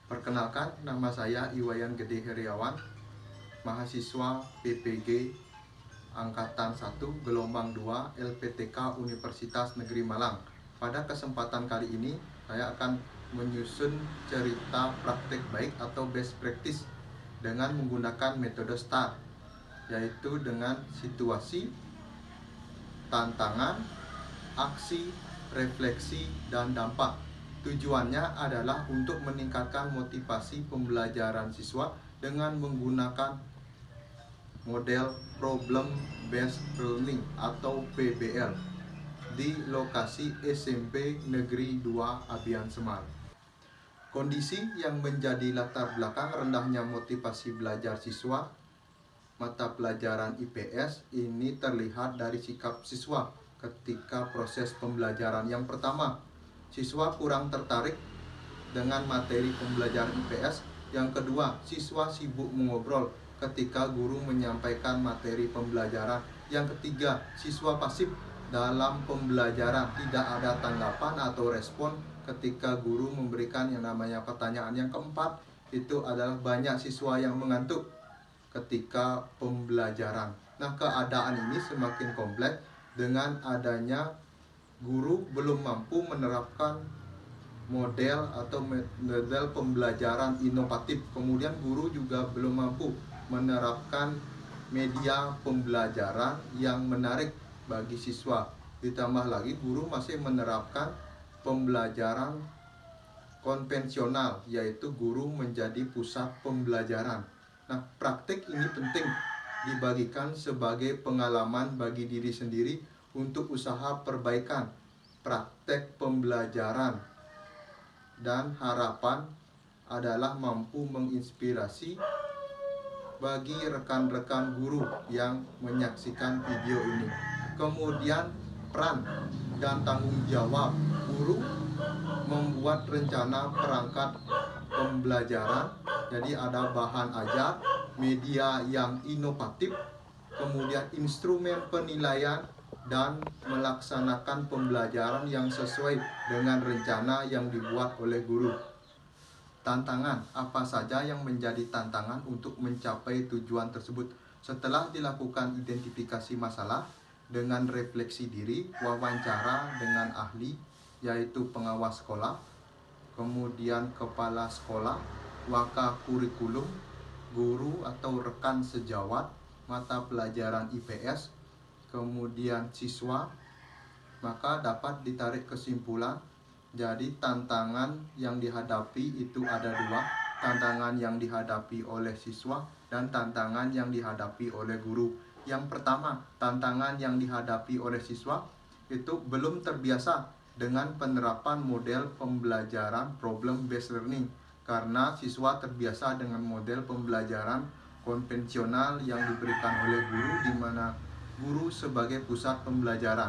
Perkenalkan, nama saya Iwayan Gede Heriawan, mahasiswa PPG Angkatan 1 Gelombang 2 LPTK Universitas Negeri Malang. Pada kesempatan kali ini, saya akan menyusun cerita praktek baik atau best practice dengan menggunakan metode STAR, yaitu dengan situasi, tantangan, aksi, refleksi, dan dampak. Tujuannya adalah untuk meningkatkan motivasi pembelajaran siswa dengan menggunakan model Problem Based Learning atau PBL di lokasi SMP Negeri 2 Abian Semar. Kondisi yang menjadi latar belakang rendahnya motivasi belajar siswa mata pelajaran IPS ini terlihat dari sikap siswa ketika proses pembelajaran. Yang pertama, siswa kurang tertarik dengan materi pembelajaran IPS. Yang kedua, siswa sibuk mengobrol ketika guru menyampaikan materi pembelajaran. Yang ketiga, siswa pasif dalam pembelajaran, tidak ada tanggapan atau respon ketika guru memberikan yang namanya pertanyaan. Yang keempat, itu adalah banyak siswa yang mengantuk ketika pembelajaran. Nah, keadaan ini semakin kompleks dengan adanya guru belum mampu menerapkan model atau model pembelajaran inovatif. Kemudian guru juga belum mampu menerapkan media pembelajaran yang menarik bagi siswa. Ditambah lagi guru masih menerapkan pembelajaran konvensional, yaitu guru menjadi pusat pembelajaran. Nah, praktik ini penting dibagikan sebagai pengalaman bagi diri sendiri untuk usaha perbaikan praktek pembelajaran, dan harapan adalah mampu menginspirasi bagi rekan-rekan guru yang menyaksikan video ini. Kemudian peran dan tanggung jawab guru membuat rencana perangkat pembelajaran. Jadi ada bahan ajar, media yang inovatif, kemudian instrumen penilaian, dan melaksanakan pembelajaran yang sesuai dengan rencana yang dibuat oleh guru. Tantangan, apa saja yang menjadi tantangan untuk mencapai tujuan tersebut? Setelah dilakukan identifikasi masalah dengan refleksi diri, wawancara dengan ahli, yaitu pengawas sekolah, kemudian kepala sekolah, waka kurikulum, guru atau rekan sejawat mata pelajaran IPS, kemudian siswa, maka dapat ditarik kesimpulan. Jadi tantangan yang dihadapi itu ada dua, tantangan yang dihadapi oleh siswa dan tantangan yang dihadapi oleh guru. Yang pertama, tantangan yang dihadapi oleh siswa itu belum terbiasa dengan penerapan model pembelajaran problem based learning, karena siswa terbiasa dengan model pembelajaran konvensional yang diberikan oleh guru, di mana guru sebagai pusat pembelajaran.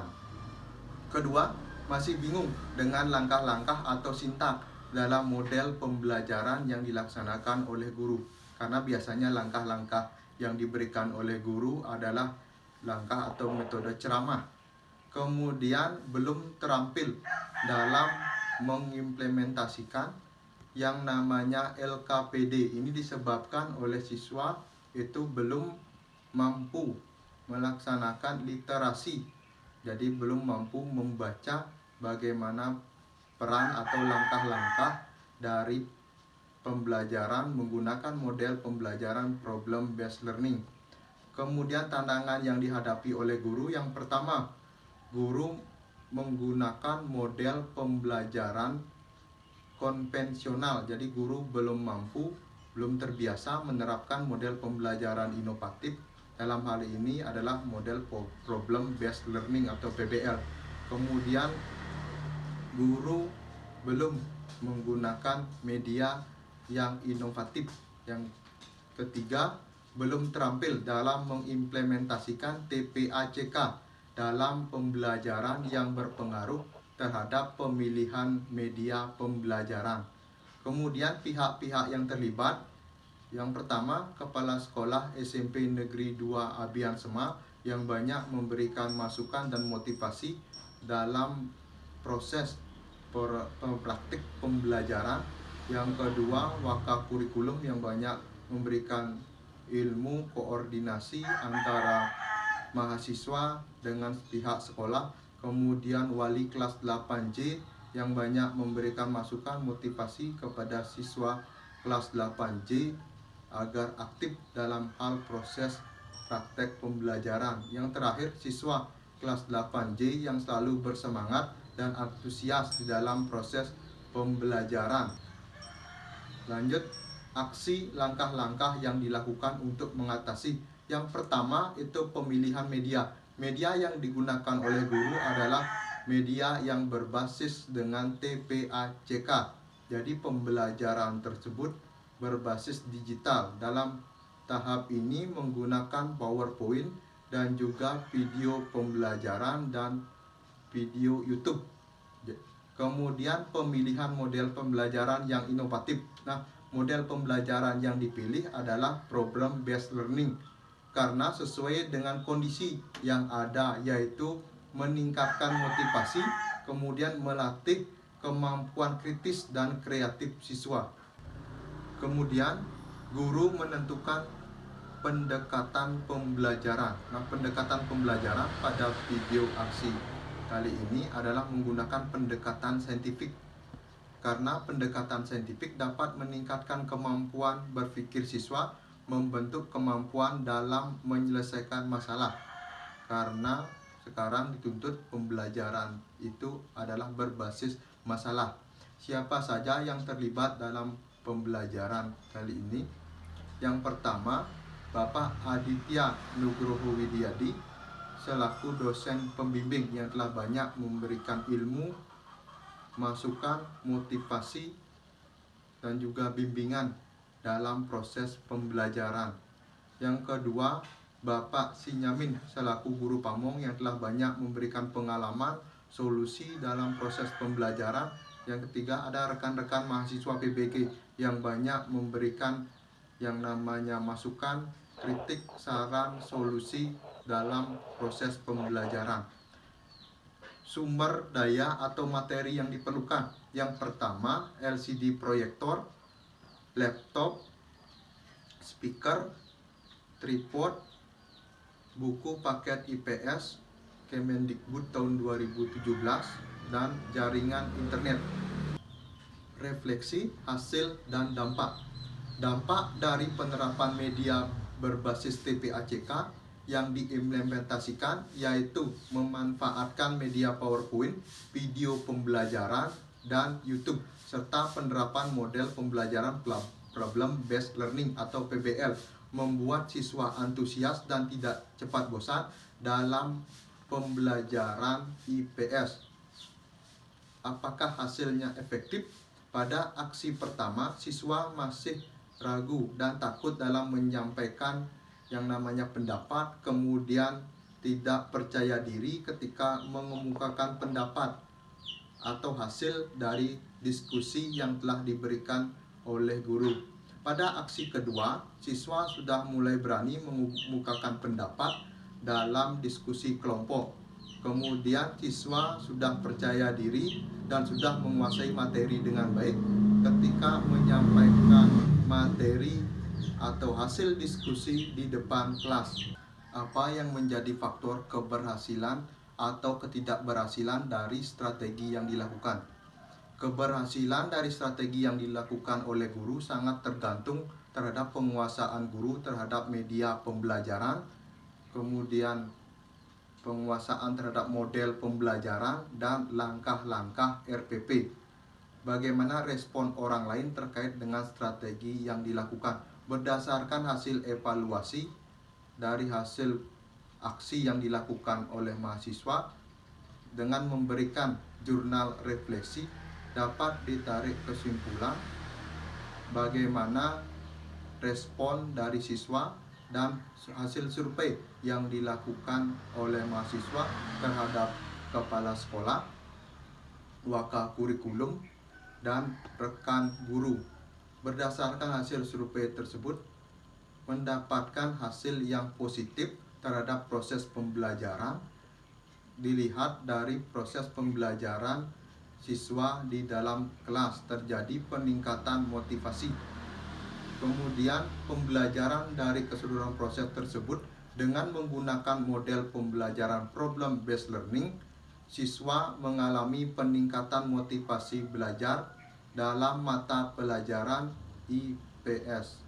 Kedua, masih bingung dengan langkah-langkah atau sintak dalam model pembelajaran yang dilaksanakan oleh guru, karena biasanya langkah-langkah yang diberikan oleh guru adalah langkah atau metode ceramah. Kemudian belum terampil dalam mengimplementasikan yang namanya LKPD. Ini disebabkan oleh siswa itu belum mampu melaksanakan literasi, jadi belum mampu membaca bagaimana peran atau langkah-langkah dari pembelajaran menggunakan model pembelajaran problem based learning. Kemudian tantangan yang dihadapi oleh guru, yang pertama, guru menggunakan model pembelajaran konvensional. Jadi guru belum mampu, belum terbiasa menerapkan model pembelajaran inovatif. Dalam hal ini adalah model problem based learning atau PBL. Kemudian guru belum menggunakan media yang inovatif. Yang ketiga, belum terampil dalam mengimplementasikan TPACK dalam pembelajaran yang berpengaruh terhadap pemilihan media pembelajaran. Kemudian pihak-pihak yang terlibat, yang pertama, Kepala Sekolah SMP Negeri 2 Abian Semar yang banyak memberikan masukan dan motivasi dalam proses praktik pembelajaran. Yang kedua, waka kurikulum yang banyak memberikan ilmu koordinasi antara mahasiswa dengan pihak sekolah. Kemudian wali kelas 8J yang banyak memberikan masukan motivasi kepada siswa kelas 8J agar aktif dalam hal proses praktek pembelajaran. Yang terakhir, siswa kelas 8J yang selalu bersemangat dan antusias di dalam proses pembelajaran. Lanjut, aksi langkah-langkah yang dilakukan untuk mengatasi. Yang pertama itu pemilihan media. Media yang digunakan oleh guru adalah media yang berbasis dengan TPACK. Jadi pembelajaran tersebut berbasis digital. Dalam tahap ini menggunakan PowerPoint dan juga video pembelajaran dan video YouTube. Kemudian pemilihan model pembelajaran yang inovatif. Nah, model pembelajaran yang dipilih adalah problem based learning karena sesuai dengan kondisi yang ada, yaitu meningkatkan motivasi, kemudian melatih kemampuan kritis dan kreatif siswa. Kemudian guru menentukan pendekatan pembelajaran. Nah, pendekatan pembelajaran pada video aksi kali ini adalah menggunakan pendekatan saintifik. Karena pendekatan saintifik dapat meningkatkan kemampuan berpikir siswa, membentuk kemampuan dalam menyelesaikan masalah. Karena sekarang dituntut pembelajaran itu adalah berbasis masalah. Siapa saja yang terlibat dalam pembelajaran kali ini? Yang pertama, Bapak Aditya Nugroho Widyadi selaku dosen pembimbing yang telah banyak memberikan ilmu, masukan, motivasi, dan juga bimbingan dalam proses pembelajaran. Yang kedua, Bapak Sinyamin selaku guru pamong yang telah banyak memberikan pengalaman, solusi dalam proses pembelajaran. Yang ketiga, ada rekan-rekan mahasiswa PBG yang banyak memberikan yang namanya masukan, kritik, saran, solusi dalam proses pembelajaran. Sumber daya atau materi yang diperlukan. Yang pertama, LCD proyektor, laptop, speaker, tripod, buku paket IPS Kemendikbud tahun 2017, dan jaringan internet. Refleksi, hasil, dan dampak. Dampak dari penerapan media berbasis TPACK yang diimplementasikan yaitu memanfaatkan media PowerPoint, video pembelajaran, dan YouTube, serta penerapan model pembelajaran problem based learning atau PBL, membuat siswa antusias dan tidak cepat bosan dalam pembelajaran IPS. Apakah hasilnya efektif? Pada aksi pertama, siswa masih ragu dan takut dalam menyampaikan yang namanya pendapat, kemudian tidak percaya diri ketika mengemukakan pendapat atau hasil dari diskusi yang telah diberikan oleh guru. Pada aksi kedua, siswa sudah mulai berani mengemukakan pendapat dalam diskusi kelompok. Kemudian siswa sudah percaya diri dan sudah menguasai materi dengan baik ketika menyampaikan materi atau hasil diskusi di depan kelas. Apa yang menjadi faktor keberhasilan atau ketidakberhasilan dari strategi yang dilakukan? Keberhasilan dari strategi yang dilakukan oleh guru sangat tergantung terhadap penguasaan guru terhadap media pembelajaran, kemudian penguasaan terhadap model pembelajaran, dan langkah-langkah RPP. Bagaimana respon orang lain terkait dengan strategi yang dilakukan? Berdasarkan hasil evaluasi dari hasil aksi yang dilakukan oleh mahasiswa dengan memberikan jurnal refleksi, dapat ditarik kesimpulan bagaimana respon dari siswa dan hasil survei yang dilakukan oleh mahasiswa terhadap kepala sekolah, waka kurikulum, dan rekan guru. Berdasarkan hasil survei tersebut, mendapatkan hasil yang positif terhadap proses pembelajaran. Dilihat dari proses pembelajaran siswa di dalam kelas, terjadi peningkatan motivasi. Kemudian pembelajaran dari keseluruhan proses tersebut dengan menggunakan model pembelajaran problem based learning, siswa mengalami peningkatan motivasi belajar dalam mata pelajaran IPS.